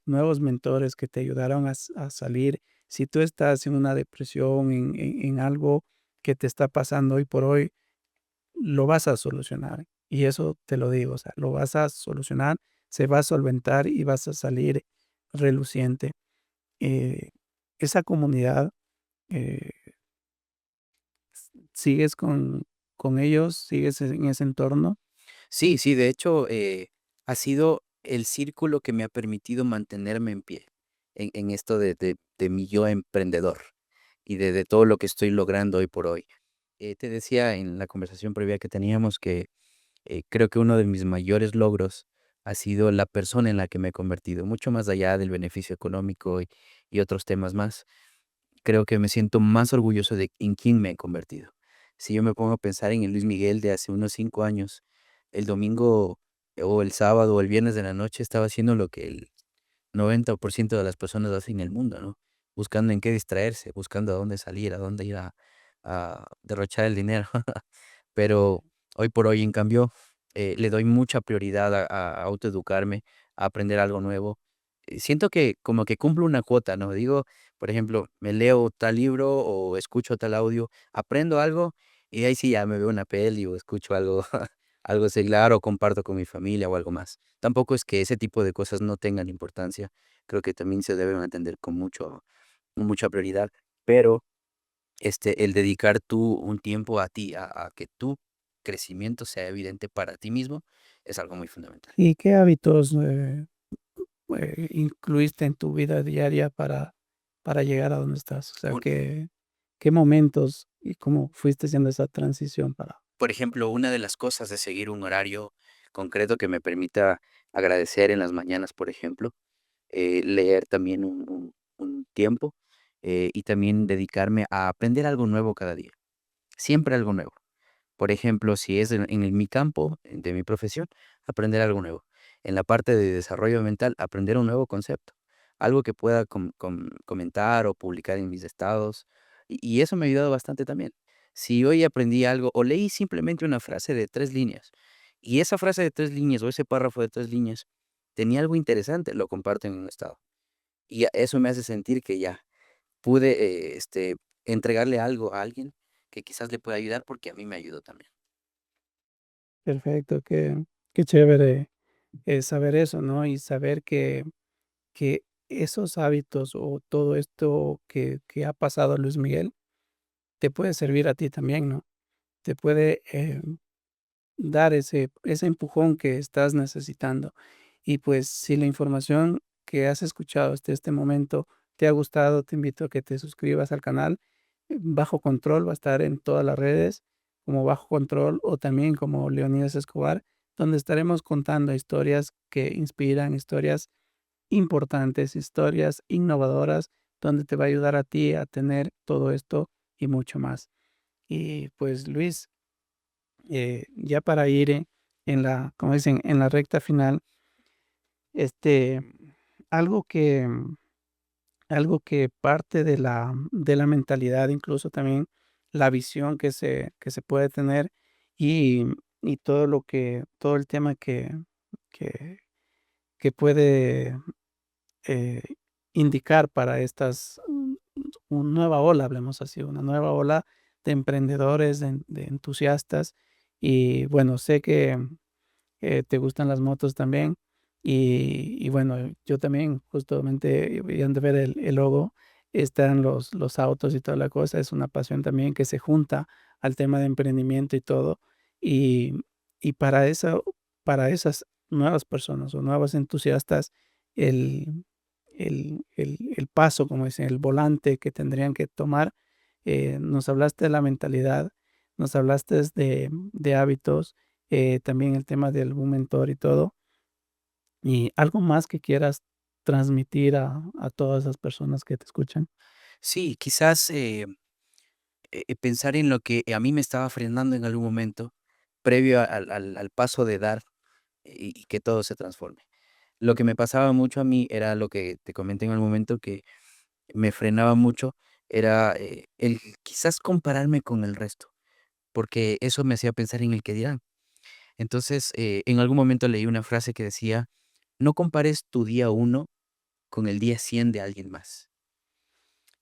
nuevos mentores que te ayudaron a salir? Si tú estás en una depresión, en algo que te está pasando hoy por hoy, lo vas a solucionar. Y eso te lo digo, o sea, lo vas a solucionar, se va a solventar y vas a salir reluciente. Eh, esa comunidad, eh, ¿sigues con ellos? ¿Sigues en ese entorno? Sí, sí, de hecho, ha sido el círculo que me ha permitido mantenerme en pie en esto de mi yo emprendedor y de todo lo que estoy logrando hoy por hoy. Te decía en la conversación previa que teníamos que creo que uno de mis mayores logros ha sido la persona en la que me he convertido, mucho más allá del beneficio económico y otros temas más. Creo que me siento más orgulloso de en quién me he convertido. Si yo me pongo a pensar en el Luis Miguel de hace unos 5 años, el domingo o el sábado o el viernes de la noche estaba haciendo lo que el 90% de las personas hacen en el mundo, ¿no? Buscando en qué distraerse, buscando a dónde salir, a dónde ir a derrochar el dinero. Pero hoy por hoy, en cambio, le doy mucha prioridad a autoeducarme, a aprender algo nuevo. Siento que como que cumplo una cuota, ¿no? Digo, por ejemplo, me leo tal libro o escucho tal audio, aprendo algo Y ahí sí ya me veo una peli o escucho algo, algo secular o comparto con mi familia o algo más. Tampoco es que ese tipo de cosas no tengan importancia. Creo que también se deben atender con mucha prioridad. Pero el dedicar tú un tiempo a ti, a que tu crecimiento sea evidente para ti mismo, es algo muy fundamental. ¿Y qué hábitos incluiste en tu vida diaria para llegar a donde estás? O sea, Un- ¿qué momentos y cómo fuiste haciendo esa transición para... por ejemplo, una de las cosas de seguir un horario concreto que me permita agradecer en las mañanas, por ejemplo, leer también un tiempo y también dedicarme a aprender algo nuevo cada día, siempre algo nuevo. Por ejemplo, si es en mi campo de mi profesión, aprender algo nuevo. En la parte de desarrollo mental, aprender un nuevo concepto, algo que pueda comentar o publicar en mis estados. Y eso me ha ayudado bastante también. Si hoy aprendí algo o leí simplemente una frase de 3 líneas y esa frase de 3 líneas o ese párrafo de 3 líneas tenía algo interesante, lo comparto en un estado. Y eso me hace sentir que ya pude entregarle algo a alguien que quizás le pueda ayudar porque a mí me ayudó también. Perfecto, qué chévere saber eso, ¿no? Y saber que esos hábitos o todo esto que ha pasado a Luis Miguel te puede servir a ti también, ¿no? Te puede dar ese empujón que estás necesitando. Y pues si la información que has escuchado hasta este momento te ha gustado, te invito a que te suscribas al canal. Bajo Control va a estar en todas las redes, como Bajo Control o también como Leonidas Escobar, donde estaremos contando historias que inspiran, historias importantes, historias innovadoras, donde te va a ayudar a ti a tener todo esto y mucho más. Y pues Luis, ya para ir en la, como dicen, en la recta final, este, algo que, algo que parte de la mentalidad, incluso también la visión que se puede tener y, y todo lo todo el tema que, que puede eh, indicar para estas una nueva ola, hablemos así, una nueva ola de emprendedores, de entusiastas. Y bueno, sé que te gustan las motos también. Y bueno, yo también, justamente, han de ver el logo, están los autos y toda la cosa. Es una pasión también que se junta al tema de emprendimiento y todo. Y, y para esas nuevas personas o nuevos entusiastas, el, el paso, como dicen, el volante que tendrían que tomar, nos hablaste de la mentalidad, nos hablaste de hábitos, también el tema de algún mentor y todo. Y algo más que quieras transmitir a todas esas personas que te escuchan. Sí, quizás pensar en lo que a mí me estaba frenando en algún momento, previo al paso de dar y que todo se transforme. Lo que me pasaba mucho a mí era lo que te comenté en el momento que me frenaba mucho, era el quizás compararme con el resto, porque eso me hacía pensar en el que dirán. Entonces, en algún momento leí una frase que decía, no compares tu día 1 con el día 100 de alguien más.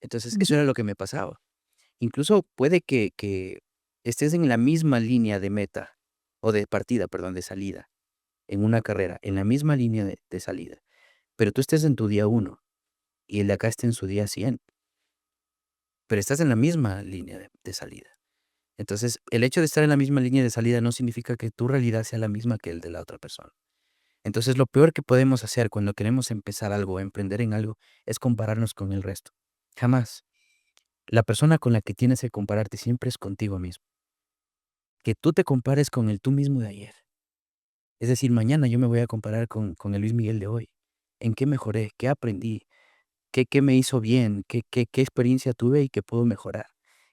Entonces, Mm, eso era lo que me pasaba. Incluso puede que estés en la misma línea de meta, o de partida, perdón, de salida, en una carrera, en la misma línea de salida, pero tú estés en tu día 1 y el de acá esté en su día 100, pero estás en la misma línea de salida. Entonces, el hecho de estar en la misma línea de salida no significa que tu realidad sea la misma que el de la otra persona. Entonces, lo peor que podemos hacer cuando queremos empezar algo o emprender en algo es compararnos con el resto. Jamás. La persona con la que tienes que compararte siempre es contigo mismo. Que tú te compares con el tú mismo de ayer. Es decir, mañana yo me voy a comparar con el Luis Miguel de hoy. ¿En qué mejoré? ¿Qué aprendí? ¿Qué me hizo bien? ¿Qué experiencia tuve y qué puedo mejorar?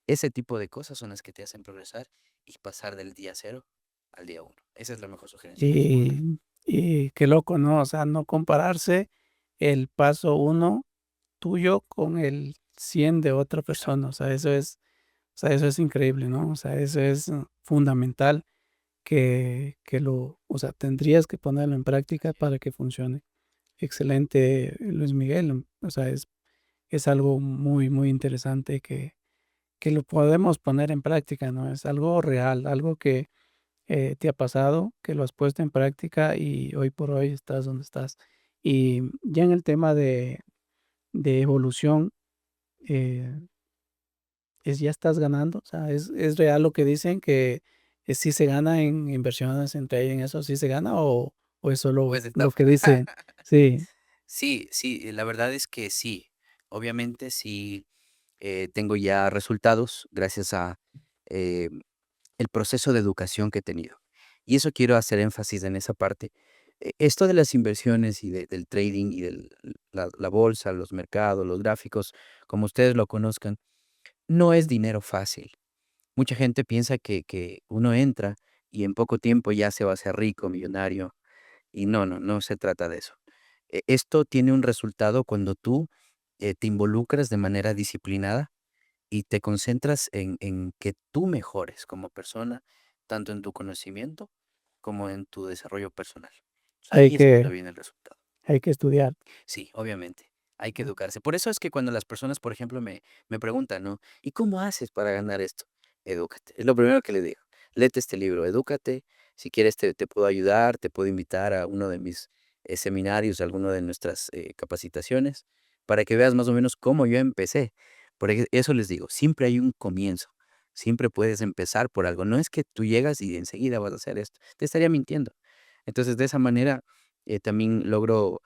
Ese tipo de cosas son las que te hacen progresar y pasar del día 0 al día 1. Esa es la mejor sugerencia que les puedo dar. y qué loco, ¿no? O sea, no compararse el paso uno tuyo con el 100 de otra persona. Exacto. O sea, eso es increíble, ¿no? O sea, eso es fundamental o sea, tendrías que ponerlo en práctica para que funcione. Excelente, Luis Miguel. O sea, es algo muy, muy interesante que lo podemos poner en práctica, ¿no? Es algo real, algo que te ha pasado, que lo has puesto en práctica y hoy por hoy estás donde estás. Y ya en el tema de evolución, eh, ya estás ganando, o sea, es real lo que dicen que sí se gana en inversiones, en trading, eso sí se gana o es O solo es de lo estafa. que dicen. Sí, Sí, sí, la verdad es que sí. Obviamente sí, tengo ya resultados gracias a, eh, el proceso de educación que he tenido. Y eso quiero hacer énfasis en esa parte. Esto de las inversiones y del trading y de la bolsa, los mercados, los gráficos, como ustedes lo conozcan, no es dinero fácil. Mucha gente piensa que uno entra y en poco tiempo ya se va a hacer rico, millonario, y no, no, no se trata de eso. Esto tiene un resultado cuando tú te involucras de manera disciplinada y te concentras en que tú mejores como persona, tanto en tu conocimiento como en tu desarrollo personal. O sea, hay ahí es cuando que viene el resultado. hay que estudiar. Sí, obviamente, hay que ¿No? educarse. Por eso es que cuando las personas, por ejemplo, me preguntan, ¿no? ¿Y cómo haces para ganar esto? Edúcate. Es lo primero que le digo. Léete este libro, edúcate. Si quieres, te puedo ayudar, te puedo invitar a uno de mis seminarios, a alguna de nuestras capacitaciones, para que veas más o menos cómo yo empecé. Porque eso les digo, siempre hay un comienzo. Siempre puedes empezar por algo. No es que tú llegas y enseguida vas a hacer esto. Te estaría mintiendo. Entonces, de esa manera, también logro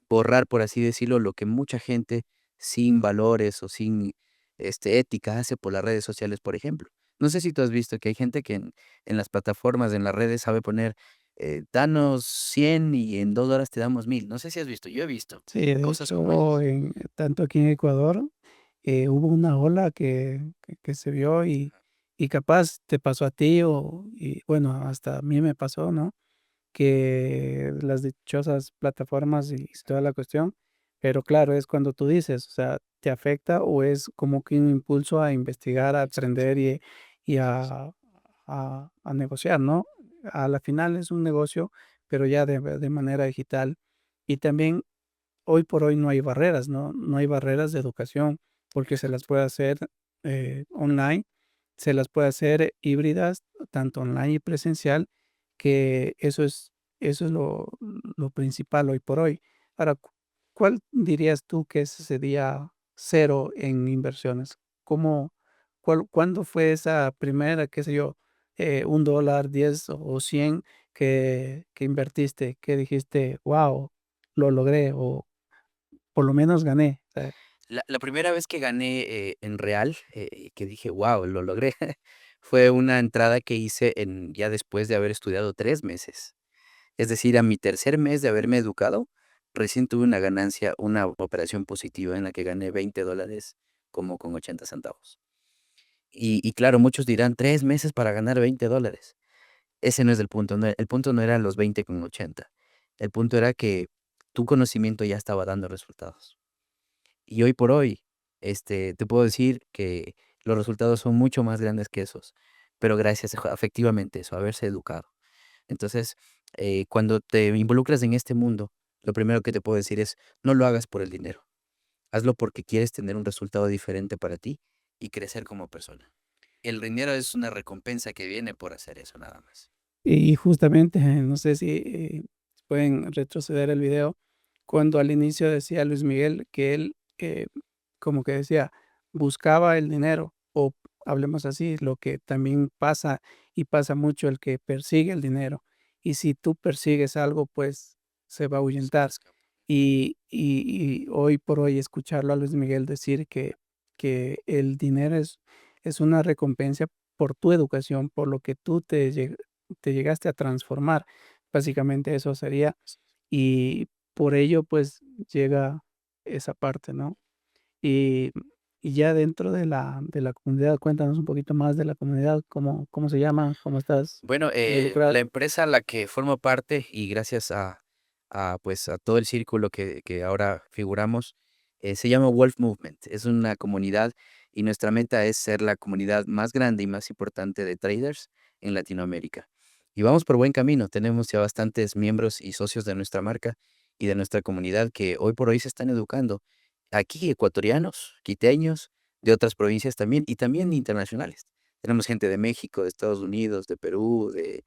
borrar, por así decirlo, lo que mucha gente sin valores o sin ética hace por las redes sociales, por ejemplo. No sé si tú has visto que hay gente que en las plataformas, en las redes, sabe poner, danos 100 y en 2 horas te damos 1000. No sé si has visto, yo he visto Sí, de cosas como hecho, esas. tanto aquí en Ecuador, hubo una ola que se vio y capaz te pasó a ti y bueno, hasta a mí me pasó, ¿no? Que las dichosas plataformas y toda la cuestión, pero claro, es cuando tú dices, o sea, ¿te afecta o es como que un impulso a investigar, a Exacto. aprender y a negociar, ¿no? A la final es un negocio, pero ya de manera digital. Y también hoy por hoy no hay barreras, ¿no? No hay barreras de educación porque se las Exacto. puede hacer online, se las puede hacer híbridas, tanto online y presencial, que eso es lo principal hoy por hoy. Ahora, ¿cuál dirías tú que es ese día cero en inversiones? ¿Cómo, cuándo fue esa primera, qué sé yo, $1, 10 o 100 que invertiste, que dijiste, wow, lo logré o por lo menos gané? La primera vez que gané, en real, que dije: "Guau, lo logré", fue una entrada que hice ya después de haber estudiado 3 meses. Es decir, a mi tercer mes de haberme educado, recién tuve una ganancia, una operación positiva en la que gané $20 como con 80 centavos. Y claro, muchos dirán: "3 meses para ganar $20". Ese no es el punto, el punto no eran los 20 con 80. El punto era que tu conocimiento ya estaba dando resultados. Y hoy por hoy, te puedo decir que los resultados son mucho más grandes que esos, pero gracias a efectivamente eso, haberse educado. Entonces, cuando te involucras en este mundo, lo primero que te puedo decir es, no lo hagas por el dinero, hazlo porque quieres tener un resultado diferente para ti y crecer como persona. El dinero es una recompensa que viene por hacer eso nada más. Y justamente, no sé si pueden retroceder el video, cuando al inicio decía Luis Miguel que él, como que decía, buscaba el dinero, o hablemos así, lo que también pasa y pasa mucho, el que persigue el dinero. Y si tú persigues algo, pues se va a Se te ahuyentar. escapa. Y hoy por hoy escucharlo a Luis Miguel decir que el dinero es una recompensa por tu educación, por lo que tú te llegaste a transformar. Básicamente eso sería, y por ello, pues, llega esa parte, ¿no? Y y ya dentro de la comunidad, cuéntanos un poquito más de la comunidad, ¿cómo se llama? ¿Cómo estás Bueno, involucrado? la empresa a la que formo parte y gracias pues, a todo el círculo que ahora figuramos, se llama Wolf Movement. Es una comunidad y nuestra meta es ser la comunidad más grande y más importante de traders en Latinoamérica. Y vamos por buen camino. Tenemos ya bastantes miembros y socios de nuestra marca y de nuestra comunidad que hoy por hoy se están educando. Aquí ecuatorianos, quiteños, de otras provincias también y también internacionales. Tenemos gente de México, de Estados Unidos, de Perú, de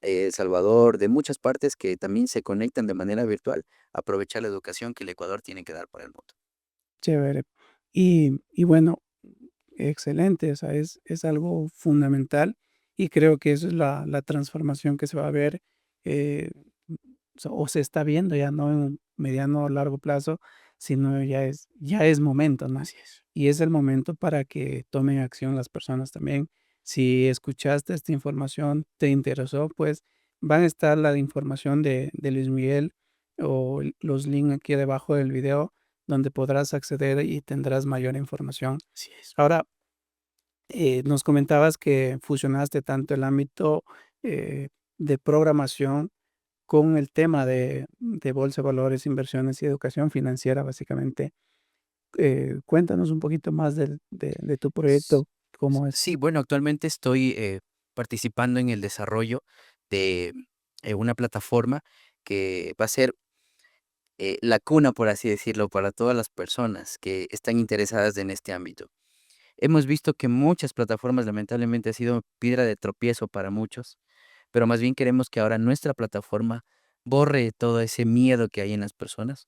El Salvador, de muchas partes que también se conectan de manera virtual a aprovechar la educación que el Ecuador tiene que dar para el mundo. Chévere. Y bueno, excelente, o sea, es algo fundamental y creo que eso es la transformación que se va a ver, eh, o se está viendo ya no en un mediano o largo plazo, sino ya es momento, ¿no? Así es. Y es el momento para que tomen acción las personas también. Si escuchaste esta información, te interesó, pues van a estar la información de Luis Miguel o los links aquí debajo del video donde podrás acceder y tendrás mayor información. Así es. Ahora, nos comentabas que fusionaste tanto el ámbito de programación con el tema de bolsa de valores, inversiones y educación financiera, básicamente. Cuéntanos un poquito más de tu S- proyecto, cómo es. Sí, bueno, actualmente estoy participando en el desarrollo de una plataforma que va a ser la cuna, por así decirlo, para todas las personas que están interesadas en este ámbito. Hemos visto que muchas plataformas lamentablemente ha sido piedra de tropiezo para muchos, pero más bien queremos que ahora nuestra plataforma borre todo ese miedo que hay en las personas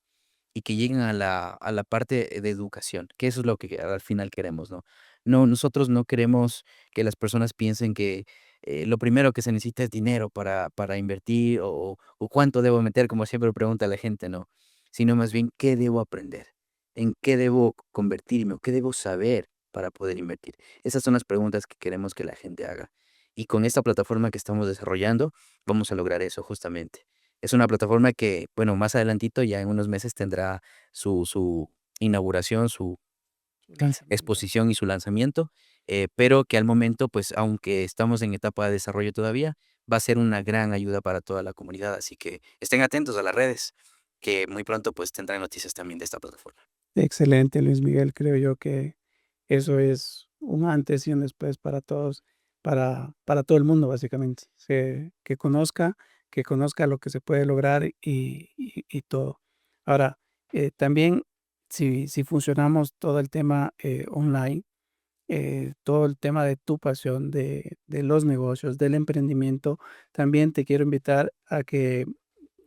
y que lleguen a la parte de educación, que eso es lo que al final queremos, ¿no? No, nosotros no queremos que las personas piensen que lo primero que se necesita es dinero para invertir o cuánto debo meter, como siempre pregunta la gente, ¿no? Sino más bien qué debo aprender, en qué debo convertirme o qué debo saber para poder invertir. Esas son las preguntas que queremos que la gente haga. Y con esta plataforma que estamos desarrollando, vamos a lograr eso justamente. Es una plataforma que, bueno, más adelantito, ya en unos meses, tendrá su inauguración, su Su lanzamiento. exposición y su lanzamiento, pero que al momento, pues, aunque estamos en etapa de desarrollo todavía, va a ser una gran ayuda para toda la comunidad. Así que estén atentos a las redes, que muy pronto, pues, tendrán noticias también de esta plataforma. Excelente, Luis Miguel. Creo yo que eso es un antes y un después para todos, para todo el mundo, básicamente. Que conozca lo que se puede lograr y todo. Ahora, también si funcionamos todo el tema online, todo el tema de tu pasión, de los negocios, del emprendimiento, también te quiero invitar a que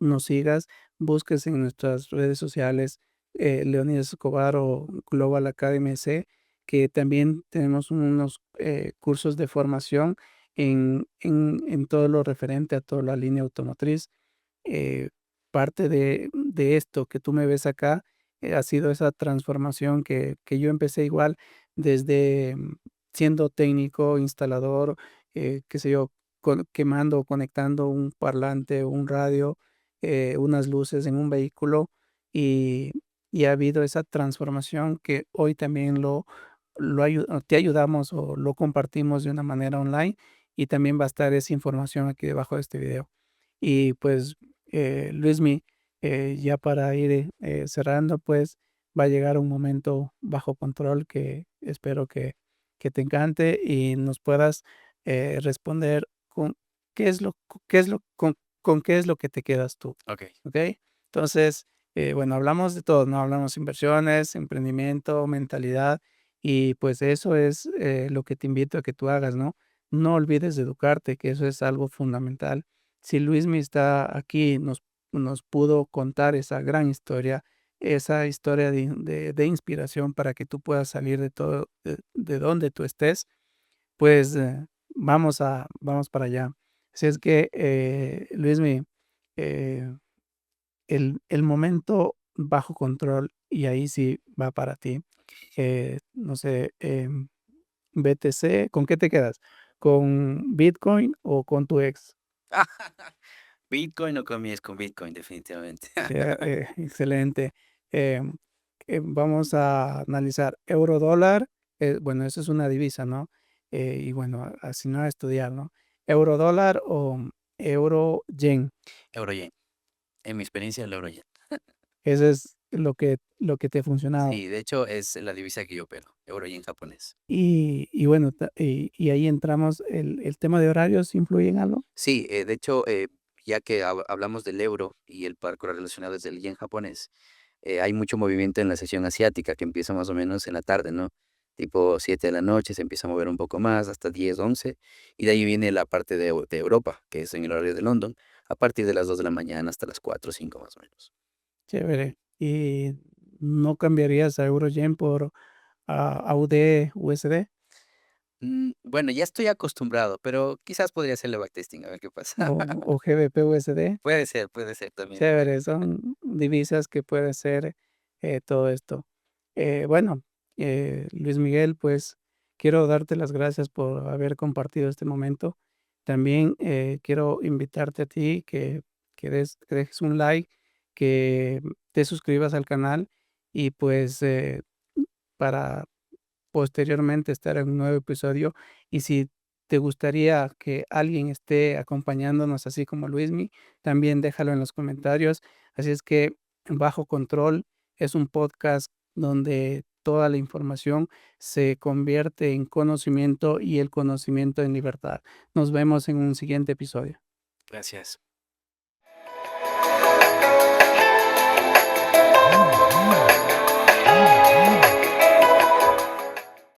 nos sigas, busques en nuestras redes sociales Leonidas Escobar o Global Academy C, que también tenemos unos cursos de formación en todo lo referente a toda la línea automotriz. eh, Parte de esto que tú me ves acá ha sido esa transformación que yo empecé igual desde siendo técnico, instalador, qué sé yo, quemando o conectando un parlante, un radio, unas luces en un vehículo y, y ha habido esa transformación que hoy también te ayudamos o lo compartimos de una manera online y también va a estar esa información aquí debajo de este video. Y pues, Luismi, ya para ir cerrando, pues va a llegar un momento bajo control que espero que te encante y nos puedas responder con con qué es lo que te quedas tú. Ok. ¿Ok? Entonces, bueno, hablamos de todo, ¿no? Hablamos inversiones, emprendimiento, mentalidad y pues eso es lo que te invito a que tú hagas, ¿no? No olvides de educarte, que eso es algo fundamental. Si Luismi está aquí, nos pudo contar esa gran historia, esa historia de inspiración para que tú puedas salir de todo, de donde tú estés, pues vamos para allá. Así es que, Luismi, eh, el momento bajo control y ahí sí va para ti. No sé, BTC, ¿con qué te quedas? ¿Con Bitcoin o con tu ex? Bitcoin o con mi ex, con Bitcoin, definitivamente. Excelente. Em, Vamos a analizar euro dólar. Bueno, eso es una divisa, ¿no? Y bueno, así no a estudiar, ¿no? Euro dólar o euro yen. Euro yen. En mi experiencia, el euro yen. Eso es lo que te ha funcionado. Sí, de hecho, es la divisa que yo opero, euro yen japonés. Y bueno, y ahí entramos, el tema de horarios influye en algo. Sí, de hecho, ya que hablamos del euro y el par correlacionado es el yen japonés, hay mucho movimiento en la sesión asiática que empieza más o menos en la tarde, ¿no? tipo 7 de la noche se empieza a mover un poco más, hasta 10, 11, y de ahí viene la parte de Europa, que es en el horario de London, a partir de las 2 de la mañana hasta las 4 o 5 más o menos. Chévere. ¿Y no cambiarías a EuroGen por AUD USD Bueno, ya estoy acostumbrado, pero quizás podría hacerle backtesting a ver qué pasa. o GBP USD? Puede ser también. Chévere, son divisas que puede ser todo esto. Bueno, Luis Miguel, pues quiero darte las gracias por haber compartido este momento. También quiero invitarte a ti que dejes un like, que te suscribas al canal y pues para posteriormente estar en un nuevo episodio. Y si te gustaría que alguien esté acompañándonos así como Luismi, también déjalo en los comentarios. Así es que Bajo Control es un podcast donde toda la información se convierte en conocimiento y el conocimiento en libertad. Nos vemos en un siguiente episodio. Gracias.